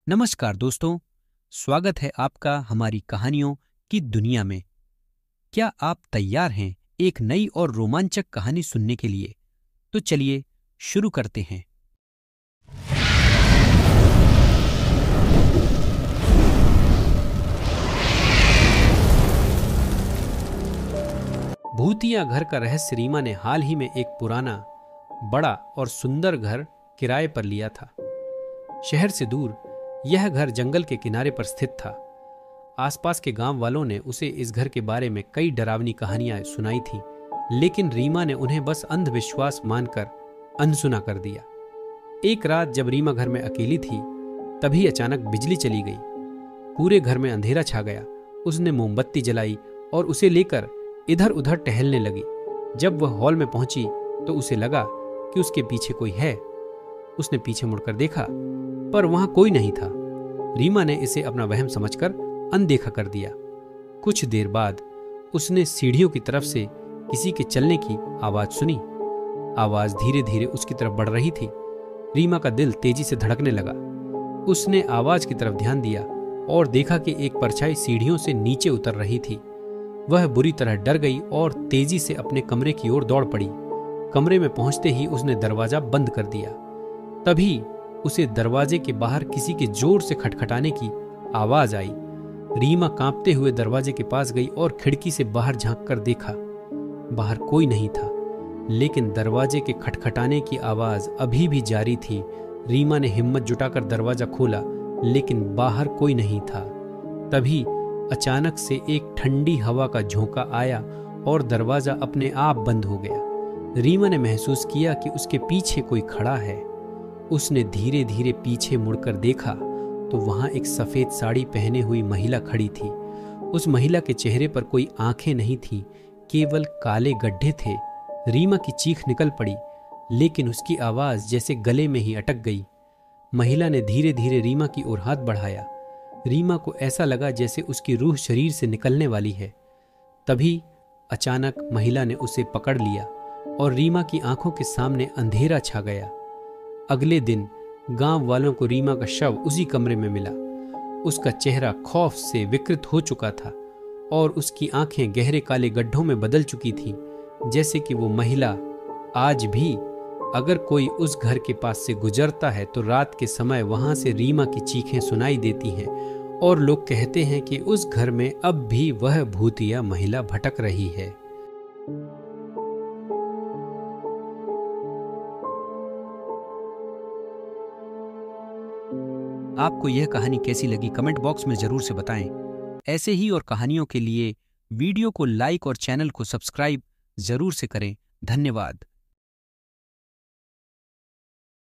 नमस्कार दोस्तों, स्वागत है आपका हमारी कहानियों की दुनिया में। क्या आप तैयार हैं एक नई और रोमांचक कहानी सुनने के लिए? तो चलिए शुरू करते हैं। भूतिया घर का रहस्य रीमा ने हाल ही में एक पुराना, बड़ा और सुंदर घर किराए पर लिया था। शहर से दूर यह घर जंगल के किनारे पर स्थित था। आसपास के गांव वालों ने उसे इस घर के बारे में कई डरावनी कहानियां सुनाई थीं, लेकिन रीमा ने उन्हें बस अंधविश्वास मानकर अनसुना कर दिया। एक रात जब रीमा घर में अकेली थी, तभी अचानक बिजली चली गई। पूरे घर में अंधेरा छा गया। उसने मोमबत्ती जलाई और उसे लेकर इधर उधर टहलने लगी। जब वह हॉल में पहुंची तो उसे लगा कि उसके पीछे कोई है। उसने पीछे मुड़कर देखा, पर वहां कोई नहीं था। रीमा ने इसे अपना वहम समझकर अनदेखा कर दिया। कुछ देर बाद उसने सीढ़ियों की तरफ से किसी के चलने की आवाज सुनी। आवाज धीरे धीरे उसकी तरफ बढ़ रही थी। रीमा का दिल तेजी से धड़कने लगा। उसने आवाज की तरफ ध्यान दिया और देखा कि एक परछाई सीढ़ियों से नीचे उतर रही थी। वह बुरी तरह डर गई और तेजी से अपने कमरे की ओर दौड़ पड़ी। कमरे में पहुंचते ही उसने दरवाजा बंद कर दिया। तभी उसे दरवाजे के बाहर किसी के जोर से खटखटाने की आवाज आई। रीमा कांपते हुए दरवाजे के पास गई और खिड़की से बाहर झांककर देखा। बाहर कोई नहीं था, लेकिन दरवाजे के खटखटाने की आवाज अभी भी जारी थी। रीमा ने हिम्मत जुटाकर दरवाजा खोला, लेकिन बाहर कोई नहीं था। तभी अचानक से एक ठंडी हवा का झोंका आया और दरवाजा अपने आप बंद हो गया। रीमा ने महसूस किया कि उसके पीछे कोई खड़ा है। उसने धीरे धीरे पीछे मुड़कर देखा तो वहां एक सफेद साड़ी पहने हुई महिला खड़ी थी। उस महिला के चेहरे पर कोई आंखें नहीं थीं, केवल काले गड्ढे थे। रीमा की चीख निकल पड़ी, लेकिन उसकी आवाज जैसे गले में ही अटक गई। महिला ने धीरे धीरे रीमा की ओर हाथ बढ़ाया। रीमा को ऐसा लगा जैसे उसकी रूह शरीर से निकलने वाली है। तभी अचानक महिला ने उसे पकड़ लिया और रीमा की आंखों के सामने अंधेरा छा गया। अगले दिन गांव वालों को रीमा का शव उसी कमरे में मिला। उसका चेहरा खौफ से विकृत हो चुका था और उसकी आंखें गहरे काले गड्ढों में बदल चुकी थीं, जैसे कि वो महिला आज भी अगर कोई उस घर के पास से गुजरता है तो रात के समय वहां से रीमा की चीखें सुनाई देती हैं और लोग कहते हैं कि उस घर में अब भी वह भूतिया महिला भटक रही है। आपको यह कहानी कैसी लगी कमेंट बॉक्स में जरूर से बताएं। ऐसे ही और कहानियों के लिए वीडियो को लाइक और चैनल को सब्सक्राइब जरूर से करें। धन्यवाद।